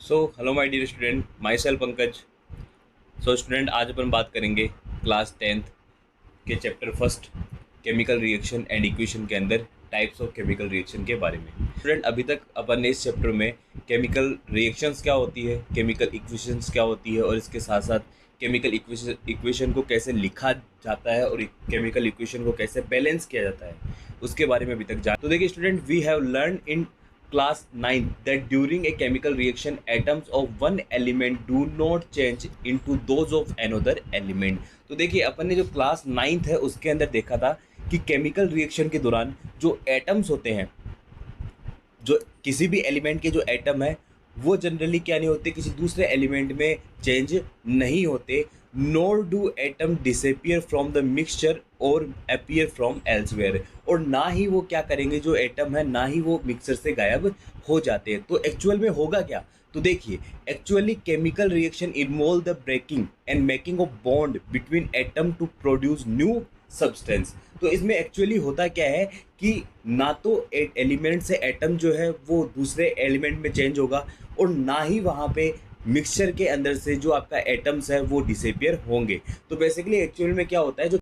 Hello my dear student, myself Pankaj. Student, आज अपन बात करेंगे क्लास 10th के chapter first chemical reaction and equation के अंदर टाइप्स ऑफ केमिकल रिएक्शन के बारे में। स्टूडेंट, अभी तक अपन ने इस चैप्टर में केमिकल रिएक्शंस क्या होती है, केमिकल इक्वेशंस क्या होती है और इसके साथ साथ केमिकल इक्वेशन को कैसे लिखा जाता है और केमिकल इक्वेशन को कैसे बैलेंस किया जाता है, उसके बारे में अभी तक जान। तो देखिए student, we have learn in class 9 that during a chemical reaction atoms of one element do not change into those of another element। तो देखिए अपन ने जो क्लास 9th है उसके अंदर देखा था कि केमिकल रिएक्शन के दौरान जो एटम्स होते हैं, जो किसी भी एलिमेंट के जो एटम है वो जनरली क्या नहीं होते, किसी दूसरे एलिमेंट में चेंज नहीं होते। Nor do atom disappear from the mixture और अपीयर फ्रॉम एल्सवेयर, और ना ही वो क्या करेंगे, जो एटम है ना ही वो मिक्सचर से गायब हो जाते हैं। तो एक्चुअल में होगा क्या, तो देखिए actually chemical reaction involve the breaking and making of bond between atom to produce new substance. तो इसमें एक्चुअली होता क्या है कि ना तो एलिमेंट से एटम जो है वो दूसरे एलिमेंट में चेंज होगा और ना ही वहाँ पे मिक्सचर के अंदर से जो आपका एटम्स है वो डिसअपियर होंगे। तो बेसिकली एक्चुअल में क्या होता है, जो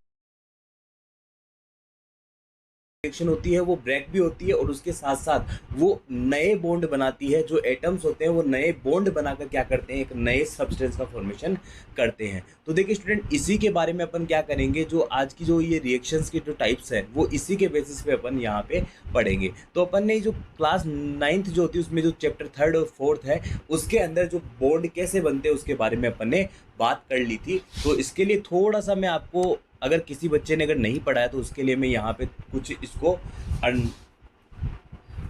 रिएक्शन होती है वो ब्रेक भी होती है और उसके साथ साथ वो नए बॉन्ड बनाती है। जो एटम्स होते हैं वो नए बॉन्ड बनाकर क्या करते हैं, एक नए सब्सटेंस का फॉर्मेशन करते हैं। तो देखिए स्टूडेंट, इसी के बारे में अपन क्या करेंगे, जो आज की जो ये रिएक्शंस के जो टाइप्स हैं वो इसी के बेसिस पे अपन यहाँ पे पढ़ेंगे। तो अपन ने जो क्लास 9th जो होती है उसमें जो चैप्टर 3rd और 4th है उसके अंदर जो बॉन्ड कैसे बनते हैं उसके बारे में अपन ने बात कर ली थी। तो इसके लिए थोड़ा सा मैं आपको, अगर किसी बच्चे ने अगर नहीं पढ़ा है तो उसके लिए मैं यहाँ पे कुछ इसको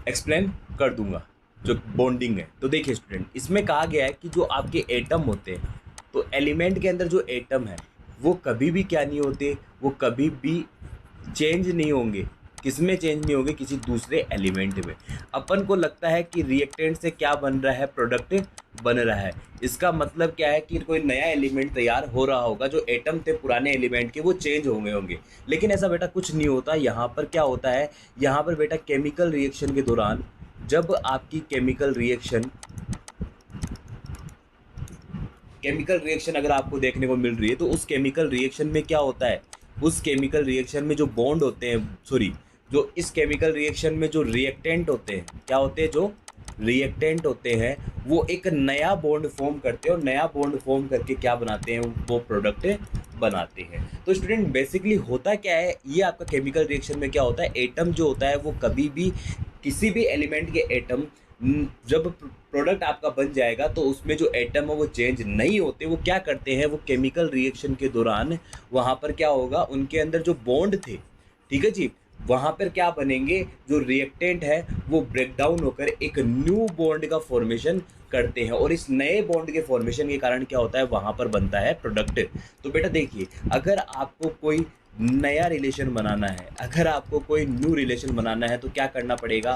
एक्सप्लेन कर दूंगा जो बॉन्डिंग है। तो देखिए स्टूडेंट, इसमें कहा गया है कि जो आपके एटम होते हैं, तो एलिमेंट के अंदर जो एटम है वो कभी भी क्या नहीं होते, वो कभी भी चेंज नहीं होंगे। किसमें चेंज नहीं होंगे, किसी दूसरे एलिमेंट में। अपन को लगता है कि रिएक्टेंट से क्या बन रहा है, प्रोडक्ट बन रहा है। इसका मतलब क्या है कि कोई नया एलिमेंट तैयार हो रहा होगा, जो एटम थे पुराने एलिमेंट के वो चेंज होंगे। लेकिन ऐसा बेटा कुछ नहीं होता। यहाँ पर क्या होता है, यहाँ पर बेटा केमिकल रिएक्शन के दौरान जब आपकी केमिकल रिएक्शन अगर आपको देखने को मिल रही है, तो उस केमिकल रिएक्शन में क्या होता है, उस केमिकल रिएक्शन में जो बॉन्ड होते हैं, सॉरी, जो इस केमिकल रिएक्शन में जो रिएक्टेंट होते हैं, क्या होते हैं, जो रिएक्टेंट होते हैं वो एक नया बॉन्ड फॉर्म करते हैं और नया बॉन्ड फॉर्म करके क्या बनाते हैं, वो प्रोडक्ट बनाते हैं। तो स्टूडेंट बेसिकली होता क्या है, ये आपका केमिकल रिएक्शन में क्या होता है, एटम जो होता है वो कभी भी किसी भी एलिमेंट के एटम जब प्रोडक्ट आपका बन जाएगा तो उसमें जो एटम है वो चेंज नहीं होते। वो क्या करते हैं, वो केमिकल रिएक्शन के दौरान वहाँ पर क्या होगा, उनके अंदर जो बॉन्ड थे, ठीक है जी, वहाँ पर क्या बनेंगे, जो रिएक्टेंट है वो ब्रेक डाउन होकर एक न्यू बॉन्ड का फॉर्मेशन करते हैं और इस नए बॉन्ड के फॉर्मेशन के कारण क्या होता है, वहाँ पर बनता है प्रोडक्ट। तो बेटा देखिए, अगर आपको कोई नया रिलेशन बनाना है, अगर आपको कोई न्यू रिलेशन बनाना है तो क्या करना पड़ेगा,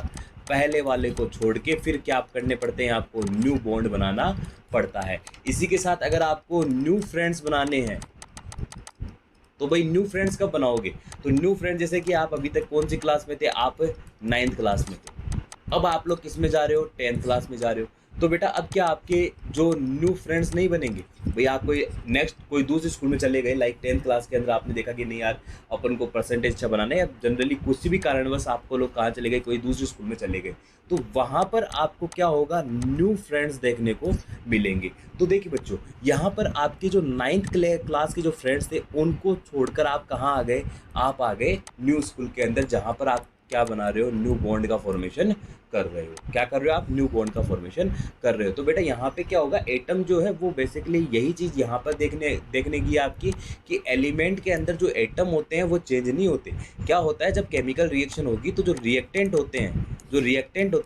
पहले वाले को छोड़ के फिर क्या आप करने पड़ते हैं, आपको न्यू बॉन्ड बनाना पड़ता है। इसी के साथ अगर आपको न्यू फ्रेंड्स बनाने हैं तो भाई न्यू फ्रेंड्स कब बनाओगे, तो न्यू फ्रेंड जैसे कि आप अभी तक कौन सी क्लास में थे, आप 9th क्लास में थे, अब आप लोग किस में जा रहे हो, 10th क्लास में जा रहे हो। तो बेटा अब क्या आपके जो न्यू फ्रेंड्स नहीं बनेंगे, भाई आप कोई नेक्स्ट कोई दूसरे स्कूल में चले गए, लाइक 10th क्लास के अंदर आपने देखा कि नहीं यार अपन को परसेंटेज अच्छा बनाना है, जनरली कुछ भी कारणवश आपको लोग कहाँ चले गए, कोई दूसरे स्कूल में चले गए, तो वहाँ पर आपको क्या होगा, न्यू फ्रेंड्स देखने को मिलेंगे। तो देखिए बच्चों, यहाँ पर आपके जो 9th क्लास के जो फ्रेंड्स थे उनको छोड़कर आप कहाँ आ गए, आप आ गए न्यू स्कूल के अंदर, जहाँ पर आप क्या बना रहे हो, न्यू बॉन्ड का फॉर्मेशन कर रहे हो। क्या कर रहे हो आप, न्यू बॉन्ड का फॉर्मेशन कर रहे हो। तो बेटा यहाँ पे क्या होगा, एटम जो है वो बेसिकली यही चीज़ यहाँ पर देखने की आपकी, कि एलिमेंट के अंदर जो एटम होते हैं वो चेंज नहीं होते। क्या होता है, जब केमिकल रिएक्शन होगी तो जो रिएक्टेंट होते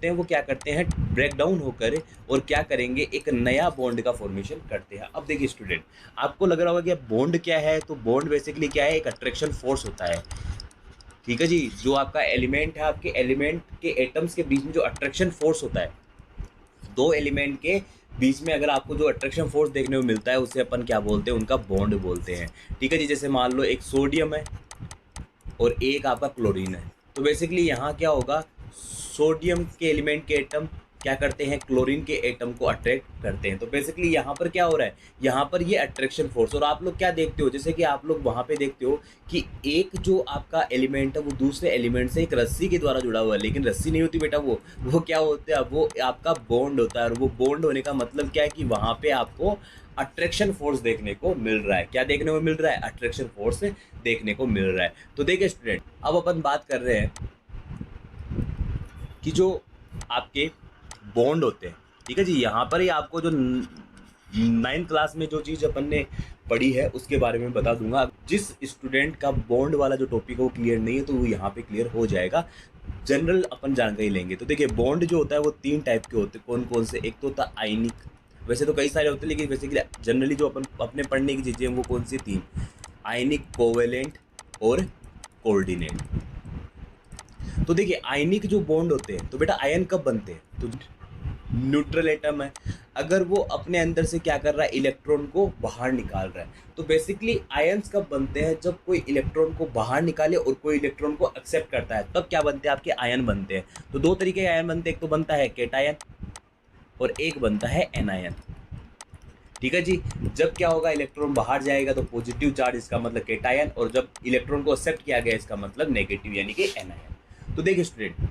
हैं वो क्या करते हैं, ब्रेक डाउन होकर और क्या करेंगे, एक नया बॉन्ड का फॉर्मेशन करते हैं। अब देखिए स्टूडेंट, आपको लग रहा होगा कि बॉन्ड क्या है, तो बॉन्ड बेसिकली क्या है, एक अट्रैक्शन फोर्स होता है, ठीक है जी। जो आपका एलिमेंट है, आपके एलिमेंट के एटम्स के बीच में जो अट्रैक्शन फोर्स होता है, दो एलिमेंट के बीच में अगर आपको जो अट्रैक्शन फोर्स देखने को मिलता है उसे अपन क्या बोलते हैं, उनका बॉन्ड बोलते हैं, ठीक है जी। जैसे मान लो एक सोडियम है और एक आपका क्लोरीन है, तो बेसिकली यहाँ क्या होगा, सोडियम के एलिमेंट के एटम क्या करते हैं, क्लोरीन के एटम को अट्रैक्ट करते हैं। तो बेसिकली यहाँ पर क्या हो रहा है, यहाँ पर ये अट्रैक्शन फोर्स। और आप लोग क्या देखते हो, जैसे कि आप लोग वहाँ पे देखते हो कि एक जो आपका एलिमेंट है वो दूसरे एलिमेंट से एक रस्सी के द्वारा जुड़ा हुआ है, लेकिन रस्सी नहीं होती बेटा, वो क्या होता है, वो आपका बॉन्ड होता है। और वो बॉन्ड होने का मतलब क्या है कि वहाँ पे आपको अट्रैक्शन फोर्स देखने को मिल रहा है। क्या देखने को मिल रहा है, अट्रैक्शन फोर्स देखने को मिल रहा है। तो देखिए स्टूडेंट, अब अपन बात कर रहे हैं कि जो आपके बॉन्ड होते हैं, ठीक है जी, यहाँ पर ही आपको जो 9th क्लास में जो चीज़ अपन ने पढ़ी है उसके बारे में बता दूंगा। जिस स्टूडेंट का बॉन्ड वाला जो टॉपिक है वो क्लियर नहीं है तो वो यहाँ पे क्लियर हो जाएगा। जनरल अपन जानकारी लेंगे। तो देखिए बॉन्ड जो होता है वो 3 टाइप के होते हैं। कौन कौन से, एक तो होता है आयनिक, वैसे तो कई सारे होते हैं लेकिन बेसिकली जनरली जो अपन अपने पढ़ने की चीज़ें हैं वो कौन सी 3, आयनिक, कोवेलेंट और कोऑर्डिनेट। तो देखिए आयनिक जो बॉन्ड होते हैं तो बेटा आयन कब बनते हैं, तो न्यूट्रल एटम है, अगर वो अपने अंदर से क्या कर रहा है, इलेक्ट्रॉन को बाहर निकाल रहा है। तो बेसिकली आयंस कब बनते हैं, जब कोई इलेक्ट्रॉन को बाहर निकाले और कोई इलेक्ट्रॉन को एक्सेप्ट करता है, तब क्या बनते हैं, आपके आयन बनते हैं। तो 2 तरीके के आयन बनते हैं, एक तो बनता है केटायन और एक बनता है एनायन। ठीक है जी, जब क्या होगा, इलेक्ट्रॉन बाहर जाएगा तो पॉजिटिव चार्ज, इसका मतलब केटायन, और जब इलेक्ट्रॉन को एक्सेप्ट किया गया इसका मतलब नेगेटिव यानी कि एनायन। तो देखिए स्टूडेंट,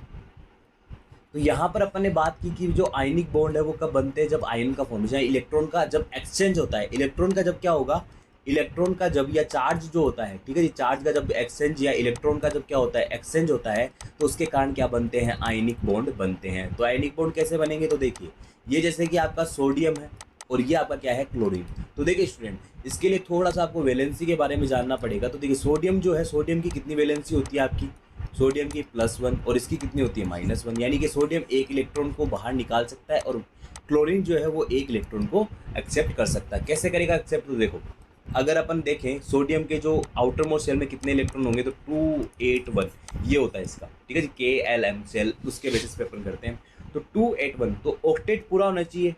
तो यहाँ पर अपन ने बात की कि जो आयनिक बॉन्ड है वो कब बनते हैं, जब आयन का फॉर्मेशन, इलेक्ट्रॉन का जब एक्सचेंज होता है, इलेक्ट्रॉन का जब क्या होगा, इलेक्ट्रॉन का जब, या चार्ज जो होता है, ठीक है जी, चार्ज का जब एक्सचेंज या इलेक्ट्रॉन का जब क्या होता है, एक्सचेंज होता है, तो उसके कारण क्या बनते हैं, आयनिक बॉन्ड बनते हैं। तो आयनिक बॉन्ड कैसे बनेंगे, तो देखिए ये जैसे कि आपका सोडियम है और ये आपका क्या है, क्लोरीन। तो देखिए स्टूडेंट, इसके लिए थोड़ा सा आपको वैलेंसी के बारे में जानना पड़ेगा। तो देखिए सोडियम जो है, सोडियम की कितनी वैलेंसी होती है आपकी, सोडियम की +1, और इसकी कितनी होती है, -1, यानी कि सोडियम एक इलेक्ट्रॉन को बाहर निकाल सकता है और क्लोरीन जो है वो एक इलेक्ट्रॉन को एक्सेप्ट कर सकता है। कैसे करेगा एक्सेप्ट, तो देखो अगर अपन देखें सोडियम के जो आउटर मोस्ट शेल में कितने इलेक्ट्रॉन होंगे, तो 281 ये होता है इसका, ठीक है जी, KLM शेल, उसके बेसिस पे अपन करते हैं। तो 281, तो ऑक्टेट पूरा होना चाहिए,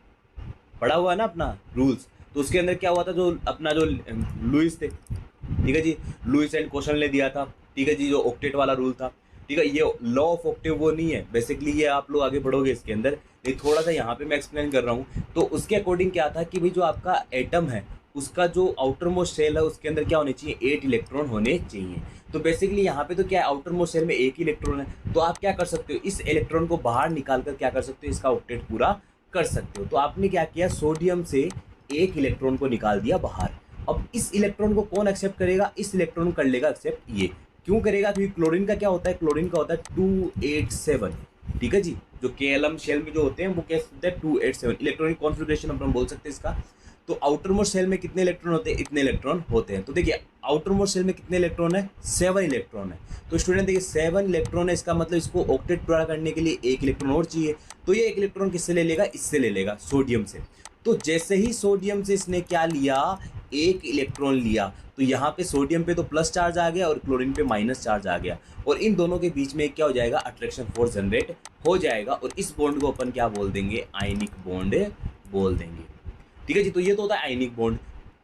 पढ़ा हुआ है ना अपना रूल्स। तो उसके अंदर क्या हुआ था, जो अपना जो लुइस थे, ठीक है जी, लुइस एंड क्वेश्चन ने दिया था, ठीक है जी, जो ऑक्टेट वाला रूल था, ठीक है, ये लॉ ऑफ ऑक्टेव वो नहीं है, बेसिकली ये आप लोग आगे बढ़ोगे इसके अंदर, ये थोड़ा सा यहाँ पे मैं एक्सप्लेन कर रहा हूँ। तो उसके अकॉर्डिंग क्या था कि भाई जो आपका एटम है उसका जो आउटर मोस्ट शेल है उसके अंदर क्या होने चाहिए, 8 इलेक्ट्रॉन होने चाहिए। तो बेसिकली यहाँ पे तो क्या है, आउटर मोस्ट शेल में 1 ही इलेक्ट्रॉन है, तो आप क्या कर सकते हो, इस इलेक्ट्रॉन को बाहर निकाल कर क्या कर सकते हो, इसका ऑक्टेट पूरा कर सकते हो। तो आपने क्या किया, सोडियम से 1 इलेक्ट्रॉन को निकाल दिया बाहर। अब इस इलेक्ट्रॉन को कौन एक्सेप्ट करेगा, इस इलेक्ट्रॉन कर लेगा एक्सेप्ट ये। क्यों करेगा, क्योंकि क्लोरीन का क्या होता है, क्लोरीन का होता है 287, ठीक है जी, जो KLM शेल में जो होते हैं वो कैसे होते हैं, 287 इलेक्ट्रॉनिक कॉन्फ़िगरेशन अपन बोल सकते हैं इसका। तो आउटर मोस्ट शेल में कितने इलेक्ट्रॉन होते हैं, इतने इलेक्ट्रॉन होते हैं। तो देखिए आउटर मोस्ट शेल में कितने इलेक्ट्रॉन है, 7 इलेक्ट्रॉन है। तो स्टूडेंट देखिए 7 इलेक्ट्रॉन है, इसका मतलब इसको ऑक्टेट पूरा करने के लिए 1 इलेक्ट्रॉन और चाहिए। तो ये 1 इलेक्ट्रॉन किससे ले लेगा, इससे ले लेगा, सोडियम से। तो जैसे ही सोडियम से इसने क्या लिया, 1 इलेक्ट्रॉन लिया, तो यहाँ पे सोडियम पे तो प्लस चार्ज आ गया और क्लोरीन पे माइनस चार्ज आ गया, और इन दोनों के बीच में क्या हो जाएगा, अट्रैक्शन फोर्स जनरेट हो जाएगा, और इस बॉन्ड को अपन क्या बोल देंगे, आयनिक बॉन्ड बोल देंगे, ठीक है जी। तो ये तो होता है आयनिक बॉन्ड।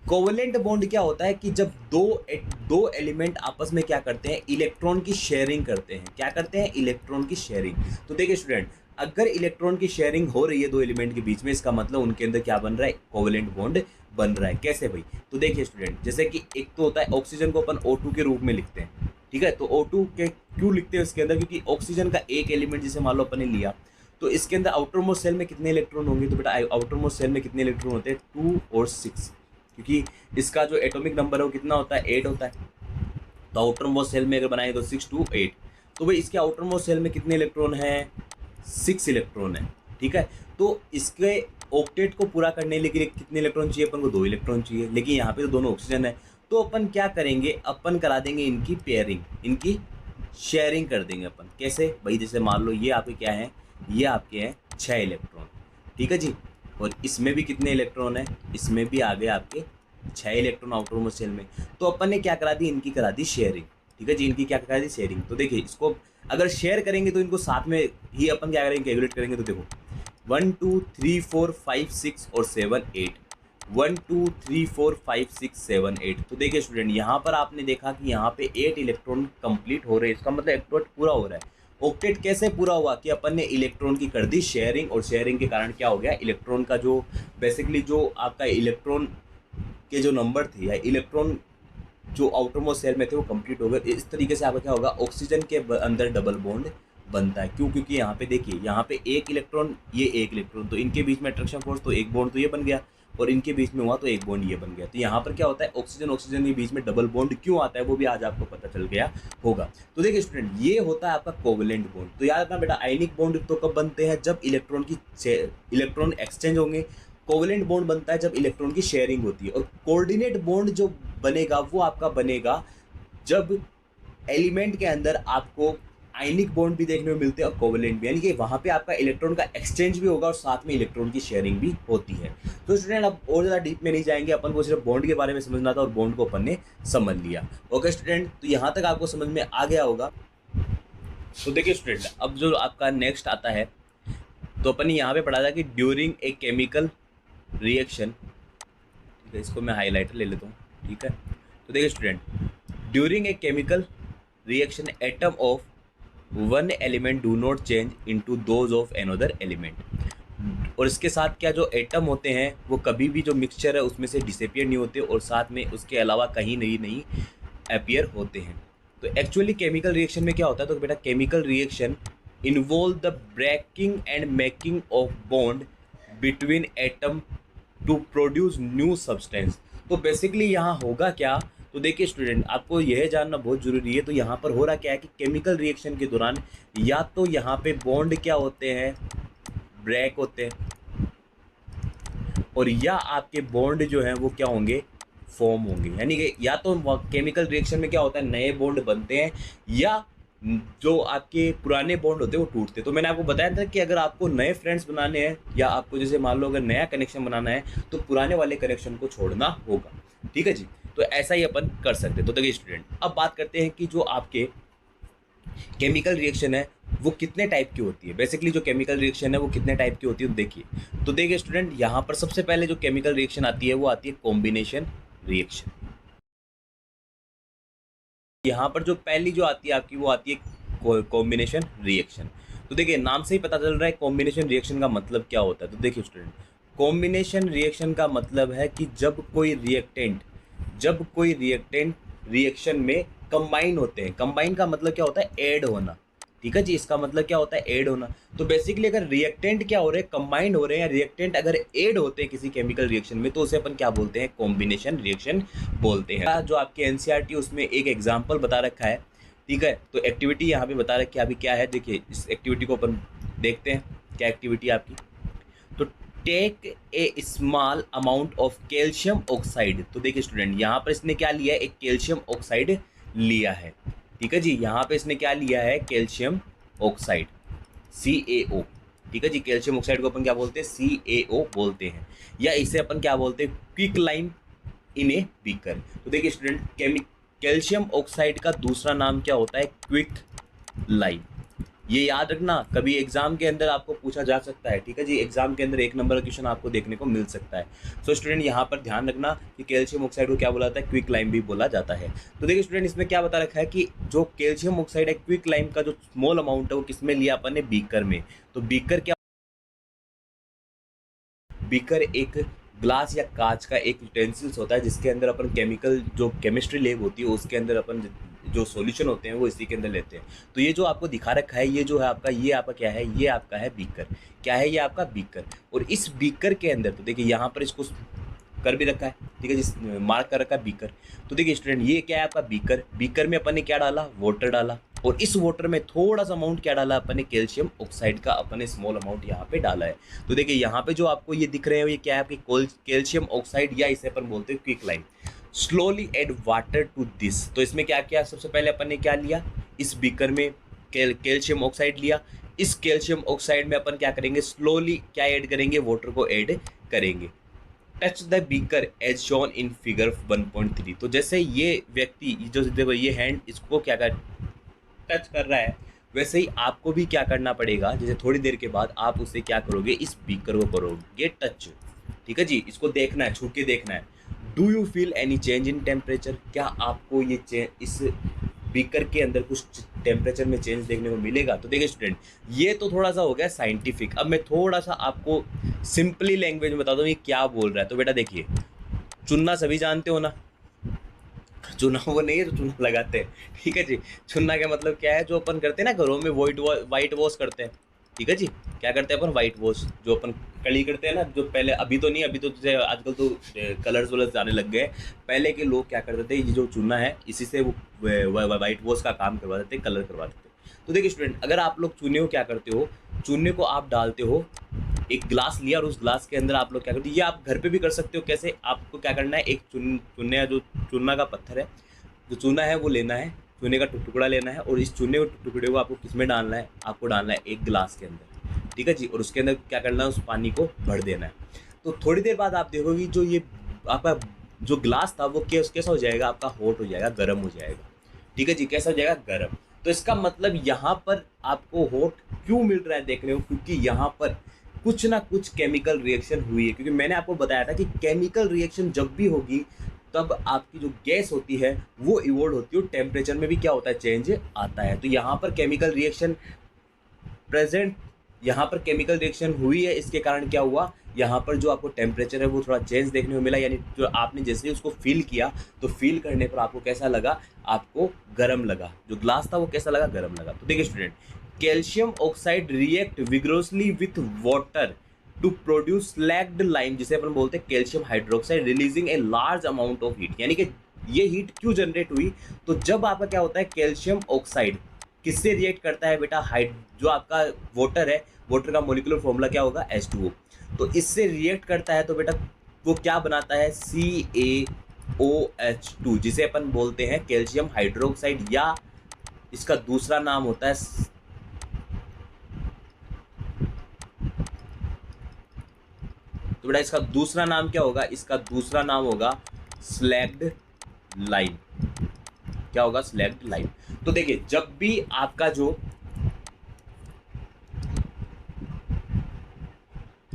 कोवेलेंट बॉन्ड क्या होता है कि जब दो एलिमेंट आपस में क्या करते हैं, इलेक्ट्रॉन की शेयरिंग करते हैं। क्या करते हैं, इलेक्ट्रॉन की शेयरिंग। तो देखिए स्टूडेंट, अगर इलेक्ट्रॉन की शेयरिंग हो रही है 2 एलिमेंट के बीच में, इसका मतलब उनके अंदर क्या बन रहा है, कोवेलेंट बॉन्ड बन रहा है। कैसे भाई, तो देखिए स्टूडेंट, जैसे कि एक तो होता है ऑक्सीजन को अपन O2 के रूप में लिखते हैं, ठीक है। तो O2 के क्यों लिखते हैं इसके अंदर, क्योंकि ऑक्सीजन का एक एलिमेंट जैसे मान लो अपन ने लिया, तो इसके अंदर आउटर मोस्ट सेल में कितने इलेक्ट्रॉन होंगे, तो बेटा आउटर मोस्ट सेल में कितने इलेक्ट्रॉन होते हैं, 2 और 6, क्योंकि इसका जो एटॉमिक नंबर है वो कितना होता है, 8 होता है। तो आउटर मोस्ट सेल में अगर बनाए तो 6 2 8, तो भाई इसके आउटर मोस्ट सेल में कितने इलेक्ट्रॉन हैं, 6 इलेक्ट्रॉन है, ठीक है। तो इसके ऑक्टेट को पूरा करने के लिए कितने इलेक्ट्रॉन चाहिए, अपन को 2 इलेक्ट्रॉन चाहिए, लेकिन यहाँ पे तो दोनों ऑक्सीजन है। तो अपन क्या करेंगे, अपन करा देंगे इनकी पेयरिंग, इनकी शेयरिंग कर देंगे अपन। कैसे भाई, जैसे मान लो ये आपके क्या है, ये आपके हैं 6 इलेक्ट्रॉन, ठीक है जी, और इसमें भी कितने इलेक्ट्रॉन है, इसमें भी आ गए आपके 6 इलेक्ट्रॉन आउटर मोस्ट शेल में। तो अपन ने क्या करा दी, इनकी करा दी शेयरिंग, ठीक है जी, इनकी क्या करा दी, शेयरिंग। तो देखिए इसको अगर शेयर करेंगे तो इनको साथ में ही अपन क्या करेंगे, कैलकुलेट करेंगे। तो देखो 1 2 3 4 5 6 और 7 8, 1 2 3 4 5 6 7 8। तो देखिए स्टूडेंट, यहाँ पर आपने देखा कि यहाँ पे 8 इलेक्ट्रॉन कंप्लीट हो रहे हैं, इसका मतलब इलेक्ट्रॉन पूरा हो रहा है। ऑक्टेट कैसे पूरा हुआ कि अपन ने इलेक्ट्रॉन की कर दी शेयरिंग, और शेयरिंग के कारण क्या हो गया, इलेक्ट्रॉन का जो बेसिकली जो आपका इलेक्ट्रॉन के जो नंबर थे या इलेक्ट्रॉन जो आउटरमोस्ट शेल में थे वो कंप्लीट हो गए। इस तरीके से आपका क्या होगा, ऑक्सीजन के अंदर डबल बॉन्ड बनता है। क्यों? क्योंकि यहाँ पे देखिए, यहाँ पे एक इलेक्ट्रॉन, ये एक इलेक्ट्रॉन, तो इनके बीच में अट्रैक्शन फोर्स, तो एक बॉन्ड तो ये बन गया, और इनके बीच में हुआ तो एक बॉन्ड ये बन गया। तो यहाँ पर क्या होता है, ऑक्सीजन ऑक्सीजन के बीच में डबल बॉन्ड क्यों आता है वो भी आज आपको पता चल गया होगा। तो देखिए स्टूडेंट, ये होता है आपका कोवेलेंट बॉन्ड। तो याद रखना बेटा, आयनिक बॉन्ड तो कब बनते हैं, जब इलेक्ट्रॉन एक्सचेंज होंगे। कोवेलेंट बॉन्ड बनता है जब इलेक्ट्रॉन की शेयरिंग होती है। और कोऑर्डिनेट बॉन्ड जो बनेगा वो आपका बनेगा जब एलिमेंट के अंदर आपको आयनिक बॉन्ड भी देखने को मिलते हैं और कोवेलेंट भी, यानी कि वहाँ पे आपका इलेक्ट्रॉन का एक्सचेंज भी होगा और साथ में इलेक्ट्रॉन की शेयरिंग भी होती है। तो स्टूडेंट अब और ज़्यादा डीप में नहीं जाएंगे, अपन को सिर्फ बॉन्ड के बारे में समझना था और बॉन्ड को अपन ने समझ लिया। ओके स्टूडेंट, तो यहाँ तक आपको समझ में आ गया होगा। तो देखिए स्टूडेंट, अब जो आपका नेक्स्ट आता है, तो अपन ने यहाँ पे पढ़ा था कि ड्यूरिंग ए केमिकल रिएक्शन, ठीक है, इसको मैं हाईलाइटर ले लेता हूँ, ठीक है। तो देखिए student, during a chemical reaction atom of one element do not change into those of another element. और इसके साथ क्या, जो एटम होते हैं वो कभी भी जो मिक्सचर है उसमें से डिसअपियर नहीं होते और साथ में उसके अलावा कहीं नहीं अपीयर होते हैं। तो एक्चुअली केमिकल रिएक्शन में क्या होता है, तो बेटा chemical reaction involve the breaking and making of bond between atom to produce new substance. तो बेसिकली यहाँ होगा क्या, तो देखिए स्टूडेंट, आपको यह जानना बहुत ज़रूरी है। तो यहाँ पर हो रहा क्या है कि केमिकल रिएक्शन के दौरान या तो यहाँ पे बॉन्ड क्या होते हैं, ब्रेक होते हैं, और या आपके बॉन्ड जो हैं वो क्या होंगे, फॉर्म होंगे। यानी कि या तो केमिकल रिएक्शन में क्या होता है, नए बॉन्ड बनते हैं, या जो आपके पुराने बॉन्ड होते हैं वो टूटते हैं। तो मैंने आपको बताया था कि अगर आपको नए फ्रेंड्स बनाने हैं, या आपको जैसे मान लो अगर नया कनेक्शन बनाना है, तो पुराने वाले कनेक्शन को छोड़ना होगा। ठीक है जी, तो ऐसा ही अपन कर सकते हैं। तो देखिए स्टूडेंट, अब बात करते हैं कि जो आपके केमिकल रिएक्शन है वो कितने टाइप की होती है। बेसिकली जो केमिकल रिएक्शन है वो कितने टाइप की होती है, तो देखिए स्टूडेंट, यहाँ पर सबसे पहले जो केमिकल रिएक्शन आती है वो आती है कॉम्बिनेशन रिएक्शन। यहाँ पर जो पहली जो आती है आपकी वो आती है कॉम्बिनेशन रिएक्शन। तो देखिए नाम से ही पता चल रहा है कॉम्बिनेशन रिएक्शन का मतलब क्या होता है। तो देखिए स्टूडेंट, कॉम्बिनेशन रिएक्शन का मतलब है कि जब कोई रिएक्टेंट रिएक्शन में कंबाइन होते हैं। कंबाइन का मतलब क्या होता है, ऐड होना। ठीक है जी, इसका मतलब क्या होता है, ऐड होना। तो बेसिकली अगर रिएक्टेंट क्या हो रहे हैं, कंबाइन हो रहे हैं, या रिएक्टेंट अगर ऐड होते हैं किसी केमिकल रिएक्शन में, तो उसे अपन क्या बोलते हैं, कॉम्बिनेशन रिएक्शन बोलते हैं। जो आपके एनसीईआरटी उसमें एक एग्जांपल बता रखा है, ठीक है। तो एक्टिविटी यहाँ पे बता रखी है अभी क्या है, देखिए इस एक्टिविटी को अपन देखते हैं क्या एक्टिविटी है आपकी। तो take a small amount of calcium oxide. तो देखिए स्टूडेंट, यहाँ पर इसने क्या लिया है, एक कैल्शियम ऑक्साइड लिया है। ठीक है जी, यहाँ पे इसने क्या लिया है, कैल्शियम ऑक्साइड, CaO। ठीक है जी, कैल्शियम ऑक्साइड को अपन क्या बोलते हैं, CaO बोलते हैं, या इसे अपन क्या बोलते हैं, quick lime in a beaker. तो देखिए स्टूडेंट, कैल्शियम ऑक्साइड का दूसरा नाम क्या होता है, क्विक लाइम। ये याद रखना, कभी एग्जाम के अंदर आपको पूछा जा सकता है। ठीक है जी, एग्जाम के अंदर 1 नंबर का क्वेश्चन आपको देखने को मिल सकता है। सो स्टूडेंट, यहाँ पर ध्यान रखना कि कैल्शियम ऑक्साइड को क्या बोला जाता है, क्विक लाइम भी बोला जाता है। तो देखिए स्टूडेंट, इसमें क्या बता रखा है कि जो कैल्शियम ऑक्साइड है, क्विक लाइम का जो स्मॉल अमाउंट है वो किसमें लिया अपन ने, बीकर में। तो बीकर क्या, बीकर एक ग्लास या कांच का एक यूटेंसिल्स होता है जिसके अंदर अपन केमिकल, जो केमिस्ट्री लैब होती है उसके अंदर अपन जो सॉल्यूशन होते हैं वो इसी के अंदर लेते हैं। तो ये जो आपको दिखा रखा है, ये जो है आपका, ये आपका क्या है, ये आपका है बीकर। क्या है ये आपका, बीकर। और इस बीकर के अंदर तो देखिए यहाँ पर इसको कर भी रखा है, ठीक है, जिस मार्क कर रखा है बीकर। तो देखिए स्टूडेंट, ये क्या है आपका बीकर। बीकर में अपन ने क्या डाला, वाटर डाला, और इस वाटर में थोड़ा सा अमाउंट क्या डाला अपन ने, कैल्शियम ऑक्साइड का अपन ने स्मॉल अमाउंट यहाँ पे डाला है। तो देखिए यहाँ पे जो आपको ये दिख रहे हैं ये क्या है, आपकी कैल्शियम ऑक्साइड, या इसे अपन बोलते हैं quick lime. Slowly add water to this. तो इसमें क्या किया, सबसे पहले अपन ने क्या लिया, इस बीकर में कैल्शियम ऑक्साइड लिया। इस कैल्शियम ऑक्साइड में अपन क्या करेंगे, स्लोली क्या ऐड करेंगे, वाटर को ऐड करेंगे। Touch the beaker as shown in figure 1.3। तो जैसे ये व्यक्ति जो देखो ये हैंड इसको क्या कर टच कर रहा है, वैसे ही आपको भी क्या करना पड़ेगा, जैसे थोड़ी देर के बाद आप उसे क्या करोगे, इस बीकर को करोगे टच। ठीक है जी, इसको देखना है, छू के देखना है। Do you feel any change in temperature. क्या आपको ये इस बीकर के अंदर कुछ टेम्परेचर में चेंज देखने को मिलेगा। तो देखिए स्टूडेंट, ये तो थोड़ा सा हो गया साइंटिफिक। अब मैं थोड़ा सा आपको सिंपली लैंग्वेज में बता दूँ ये क्या बोल रहा है। तो बेटा देखिए, चुनना सभी जानते हो ना, चुना वो नहीं है तो चुना लगाते हैं, ठीक है जी। चुनना का मतलब क्या है, जो अपन करते हैं ना घरों में वाइट वॉश करते हैं, ठीक है जी। क्या करते हैं अपन, वाइट वॉश, जो अपन कली करते हैं ना, जो पहले, अभी तो नहीं, अभी तो जैसे आजकल तो कलर्स वलर्स आने लग गए। पहले के लोग क्या करते थे, ये जो चूना है इसी से वो वाइट वॉश का काम करवा देते, कलर करवा देते। तो देखिए स्टूडेंट, अगर आप लोग चूने को क्या करते हो, चूने को आप डालते हो, एक ग्लास लिया और उस ग्लास के अंदर आप लोग क्या करते हो, ये आप घर पे भी कर सकते हो। कैसे, आपको क्या करना है, एक चूने जो चूना का पत्थर है, जो चूना है वो लेना है, चूने का टुकड़ा लेना है, और इस चूने के टुकड़े को आपको किस में डालना है, आपको डालना है एक गिलास के अंदर, ठीक है जी। और उसके अंदर क्या करना है, उस पानी को भर देना है। तो थोड़ी देर बाद आप देखोगे जो ये आपका जो गिलास था वो कैसा हो जाएगा, आपका हॉट हो जाएगा, गर्म हो जाएगा, ठीक है जी। कैसा हो जाएगा, गर्म। तो इसका मतलब यहाँ पर आपको हॉट क्यों मिल रहा है देखने को, क्योंकि यहाँ पर कुछ ना कुछ केमिकल रिएक्शन हुई है। क्योंकि मैंने आपको बताया था कि केमिकल रिएक्शन जब भी होगी तब आपकी जो गैस होती है वो इवोल्व होती है, और टेम्परेचर में भी क्या होता है, चेंज आता है। तो यहाँ पर केमिकल रिएक्शन प्रेजेंट, यहाँ पर केमिकल रिएक्शन हुई है, इसके कारण क्या हुआ, यहाँ पर जो आपको टेम्परेचर है वो थोड़ा चेंज देखने को मिला। यानी जो आपने जैसे उसको फील किया, तो फील करने पर आपको कैसा लगा, आपको गर्म लगा, जो ग्लास था वो कैसा लगा, गर्म लगा। तो देखिए student, calcium oxide react vigorously with water to produce slaked lime, जिसे अपन बोलते हैं calcium hydroxide, releasing a large amount of heat. यानी कि ये हीट क्यों जनरेट हुई, तो जब आपका क्या होता है, कैल्शियम ऑक्साइड किससे रिएक्ट करता है बेटा, जो आपका वाटर है, वाटर का मोलिकुलर फॉर्मूला क्या होगा, H2O। तो इससे रिएक्ट करता है, तो बेटा वो क्या बनाता है, CaOH2, जिसे अपन बोलते हैं कैल्शियम हाइड्रोक्साइड, या इसका दूसरा नाम होता है, तो बेटा इसका दूसरा नाम क्या होगा, इसका दूसरा नाम होगा स्लैग्ड लाइम। क्या होगा, स्लैग्ड लाइम। तो देखिए, जब भी आपका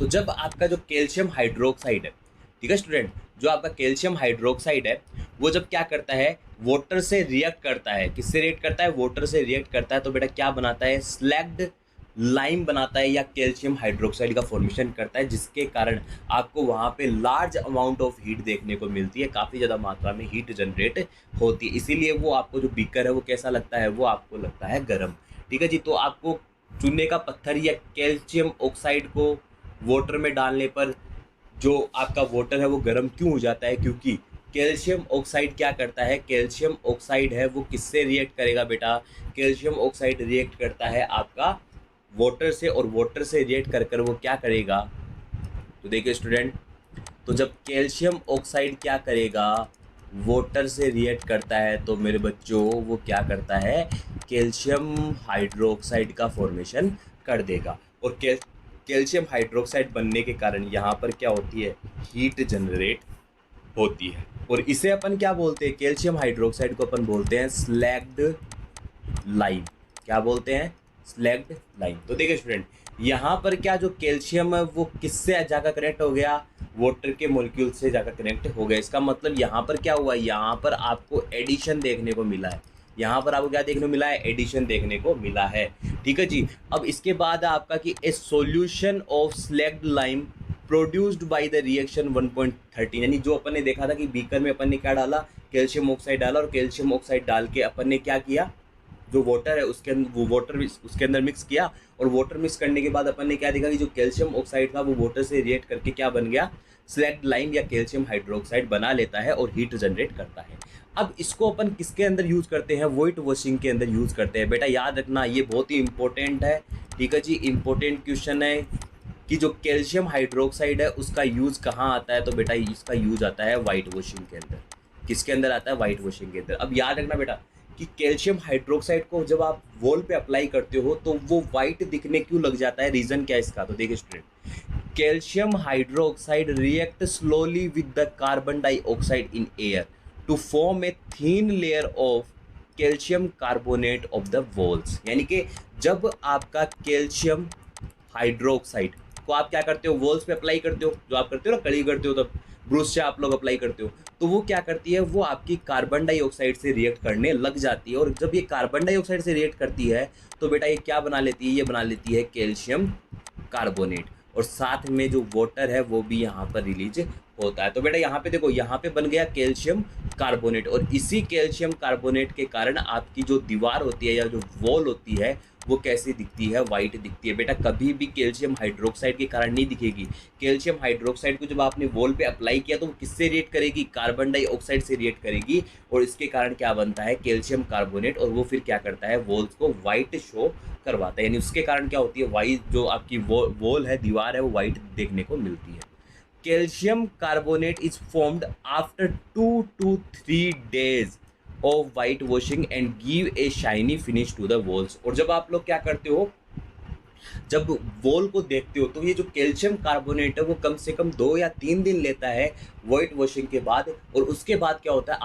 जब आपका जो कैल्शियम हाइड्रोक्साइड है, ठीक है स्टूडेंट, जो आपका कैल्शियम हाइड्रोक्साइड है वो जब क्या करता है, वाटर से रिएक्ट करता है, किससे रिएक्ट करता है, वाटर से रिएक्ट करता है, तो बेटा क्या बनाता है, स्लैग्ड लाइम बनाता है, या कैल्शियम हाइड्रोक्साइड का फॉर्मेशन करता है, जिसके कारण आपको वहाँ पे लार्ज अमाउंट ऑफ हीट देखने को मिलती है, काफ़ी ज़्यादा मात्रा में हीट जनरेट होती है। इसीलिए वो आपको जो बीकर है वो कैसा लगता है, वो आपको लगता है गर्म, ठीक है जी। तो आपको चूने का पत्थर या कैल्शियम ऑक्साइड को वाटर में डालने पर जो आपका वाटर है वो गर्म क्यों हो जाता है, क्योंकि कैल्शियम ऑक्साइड क्या करता है, कैल्शियम ऑक्साइड है वो किससे रिएक्ट करेगा बेटा, कैल्शियम ऑक्साइड रिएक्ट करता है आपका वाटर से, और वाटर से रिएक्ट कर कर वो क्या करेगा, तो देखिए स्टूडेंट, तो जब कैल्शियम ऑक्साइड क्या करेगा, वाटर से रिएक्ट करता है, तो मेरे बच्चों वो क्या करता है, कैल्शियम हाइड्रोक्साइड का फॉर्मेशन कर देगा। और कैल्शियम हाइड्रोक्साइड बनने के कारण यहाँ पर क्या होती है, हीट जनरेट होती है, और इसे अपन क्या बोलते हैं, कैल्शियम हाइड्रोक्साइड को अपन बोलते हैं स्लैग्ड लाइम। क्या बोलते हैं, स्लैग्ड लाइम। तो देखिए स्टूडेंट, यहाँ पर क्या जो कैल्शियम है वो किससे जाकर कनेक्ट हो गया, वाटर के मॉलिक्यूल से जाकर कनेक्ट हो गया। इसका मतलब यहाँ पर क्या हुआ, यहाँ पर आपको एडिशन देखने को मिला है, यहाँ पर आपको क्या देखने को मिला है, एडिशन देखने को मिला है, ठीक है जी। अब इसके बाद आपका कि ए solution of slagged lime produced by the reaction 1.13, यानी जो अपन ने देखा था कि बीकर में अपन ने क्या डाला, कैल्शियम ऑक्साइड डाला, और कैल्शियम ऑक्साइड डाल के अपन ने क्या किया, जो वाटर है उसके अंदर, वो वाटर उसके अंदर मिक्स किया, और वाटर मिक्स करने के बाद अपन ने क्या देखा कि जो कैल्शियम ऑक्साइड था वो वाटर से रिएक्ट करके क्या बन गया, स्लैग्ड लाइम या कैल्शियम हाइड्रोक्साइड बना लेता है और हीट जनरेट करता है। अब इसको अपन किसके अंदर यूज़ करते हैं, वाइट वॉशिंग के अंदर यूज़ करते हैं। बेटा याद रखना, ये बहुत ही इंपॉर्टेंट है, ठीक है जी, इंपॉर्टेंट क्वेश्चन है कि जो कैल्शियम हाइड्रोक्साइड है उसका यूज़ कहाँ आता है, तो बेटा इसका यूज़ आता है वाइट वॉशिंग के अंदर। किसके अंदर आता है, वाइट वॉशिंग के अंदर। अब याद रखना बेटा कि कैल्शियम हाइड्रोक्साइड को जब आप वॉल पे अप्लाई करते हो तो वो वाइट दिखने क्यों लग जाता है, रीज़न क्या है इसका, तो देखिए student, calcium hydroxide react slowly with the carbon dioxide in air to form a thin layer of calcium carbonate of the walls. यानी कि जब आपका कैल्शियम हाइड्रोक्साइड को आप क्या करते हो, वॉल्स पे अप्लाई करते हो, जो आप करते हो ना, कड़ी करते हो, तब ब्रूस से आप लोग अप्लाई करते हो, तो वो क्या करती है, वो आपकी कार्बन डाइऑक्साइड से रिएक्ट करने लग जाती है। और जब ये कार्बन डाइऑक्साइड से रिएक्ट करती है तो बेटा ये क्या बना लेती है, ये बना लेती है कैल्शियम कार्बोनेट, और साथ में जो वाटर है वो भी यहाँ पर रिलीज होता है। तो बेटा यहाँ पे देखो, यहाँ पे बन गया कैल्शियम कार्बोनेट, और इसी कैल्शियम कार्बोनेट के कारण आपकी जो दीवार होती है या जो वॉल होती है वो कैसी दिखती है, वाइट दिखती है। बेटा कभी भी कैल्शियम हाइड्रोक्साइड के कारण नहीं दिखेगी। कैल्शियम हाइड्रोक्साइड को जब आपने वॉल पे अप्लाई किया तो वो किससे रिएक्ट करेगी, कार्बन डाइऑक्साइड से रिएक्ट करेगी, और इसके कारण क्या बनता है, कैल्शियम कार्बोनेट, और वो फिर क्या करता है, वॉल्स को वाइट शो करवाता है। यानी उसके कारण क्या होती है, वाइट जो आपकी वॉल है, दीवार है, वो वाइट देखने को मिलती है। Calcium carbonate is formed after 2 to 3 days of white washing and give a shiny finish to the walls. और जब आप लोग क्या करते हो, जब वॉल को देखते हो तो ये जो कैल्शियम कार्बोनेट है वो कम से कम 2 या 3 दिन लेता है वाइट वॉशिंग के बाद, और उसके बाद क्या होता है,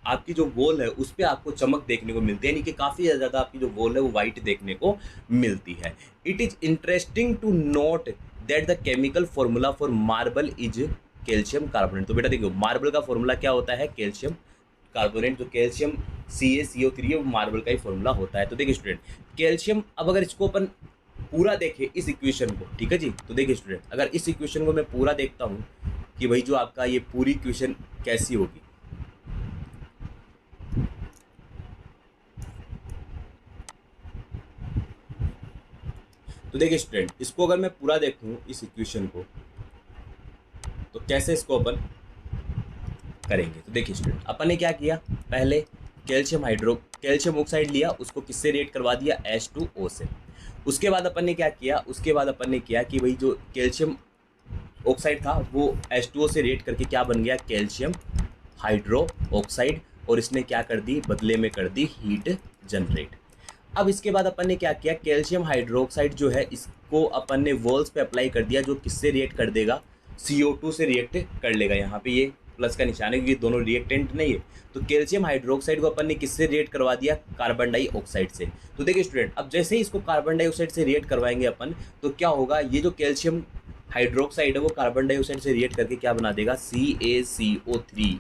आपकी जो वॉल है उस पर आपको चमक देखने को मिलती है, यानी कि काफ़ी ज़्यादा आपकी जो वॉल है वो वाइट देखने को मिलती है। It is interesting to note that the chemical formula for marble is calcium carbonate. तो बेटा देखो, मार्बल का फॉर्मूला क्या होता है, कैल्शियम कार्बोनेट। जो कैल्शियम CaCO3 है वो मार्बल का ही फॉर्मूला होता है। तो देखिए स्टूडेंट, कैल्शियम, अब अगर इसको अपन पूरा देखें इस इक्वेशन को, ठीक है जी, तो देखिए स्टूडेंट, अगर इस इक्वेशन को मैं पूरा देखता हूँ कि भाई जो आपका ये पूरी इक्वेशन कैसी होगी, तो देखिए स्टूडेंट, इसको अगर मैं पूरा देखूँ इस इक्वेशन को, तो कैसे इसको अपन करेंगे। तो देखिए स्टूडेंट, अपन ने क्या किया, पहले कैल्शियम ऑक्साइड लिया, उसको किससे रिएक्ट करवा दिया, H2O से। उसके बाद अपन ने क्या किया, उसके बाद अपन ने किया कि भाई जो कैल्शियम ऑक्साइड था वो H2O से रिएक्ट करके क्या बन गया, कैल्शियम हाइड्रो ऑक्साइड, और इसने क्या कर दी, बदले में कर दी हीट जनरेट। अब इसके बाद अपन ने क्या किया, कैल्शियम हाइड्रोक्साइड जो है इसको अपन ने वॉल्स पे अप्लाई कर दिया, जो किससे रिएक्ट कर देगा, CO2 से रिएक्ट कर लेगा। यहाँ पे ये प्लस का निशान है क्योंकि दोनों रिएक्टेंट नहीं है। तो कैल्शियम हाइड्रोक्साइड को अपन ने किससे रिएक्ट करवा दिया, कार्बन डाइऑक्साइड से। तो देखिए स्टूडेंट, अब जैसे ही इसको कार्बन डाइऑक्साइड से रिएक्ट करवाएंगे अपन, तो क्या होगा, ये जो कैल्शियम हाइड्रोक्साइड है वो कार्बन डाइऑक्साइड से रिएक्ट करके क्या बना देगा, CaCO3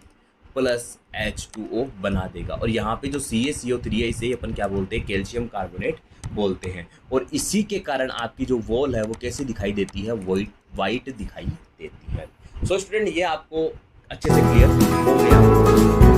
प्लस H2O बना देगा। और यहाँ पे जो CaCO3 है इसे ही अपन क्या बोलते हैं, कैल्शियम कार्बोनेट बोलते हैं। और इसी के कारण आपकी जो वॉल है वो कैसी दिखाई देती है, वाइट दिखाई देती है। सो स्टूडेंट, ये आपको अच्छे से क्लियर हो गया।